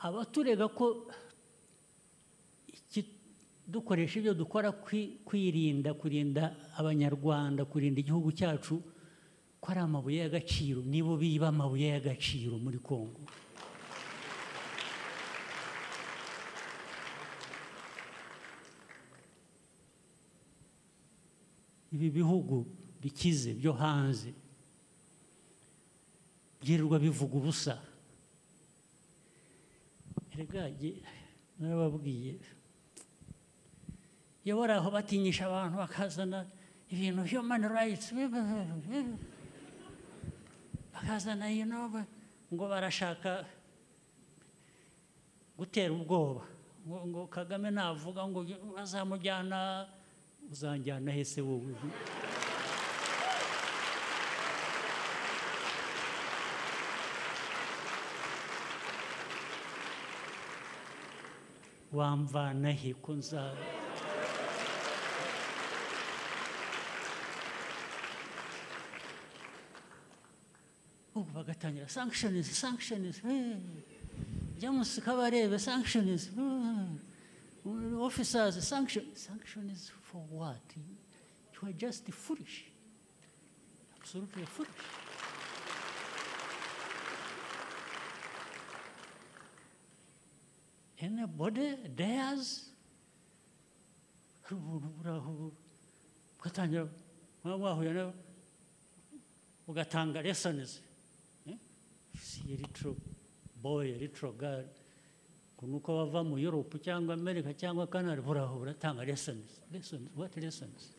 abaturega ko dukoresha ibyo dukora kurinda abanyarwanda, kurinda igihugu cyacu, ko ari amabuye y'agaciro, nibo biba amabuye y'agaciro muri Kongo. Ibi bihugu bikize byo hanze byirirwa bivuga ubusa. Erega narababwiye, iyo bari aho batinyisha abantu bakazana ibintu human rights, bakazana ngo barashaka gutera ubwoba, ngo Kagame navuga ngo bazamujyana, uzanjyana hese wowe? Wamvana he ko nza ubu bagatangira sanctions, James Kabarebe, sanctions, officers, sanctions for what? You are just foolish, absolutely foolish. Anybody dares ugatangira wahuye ugatanga lessons, little boy, little girl, kunuko wava mu Europe cyangwa America cyangwa Canada, buratanga lessons. What lessons?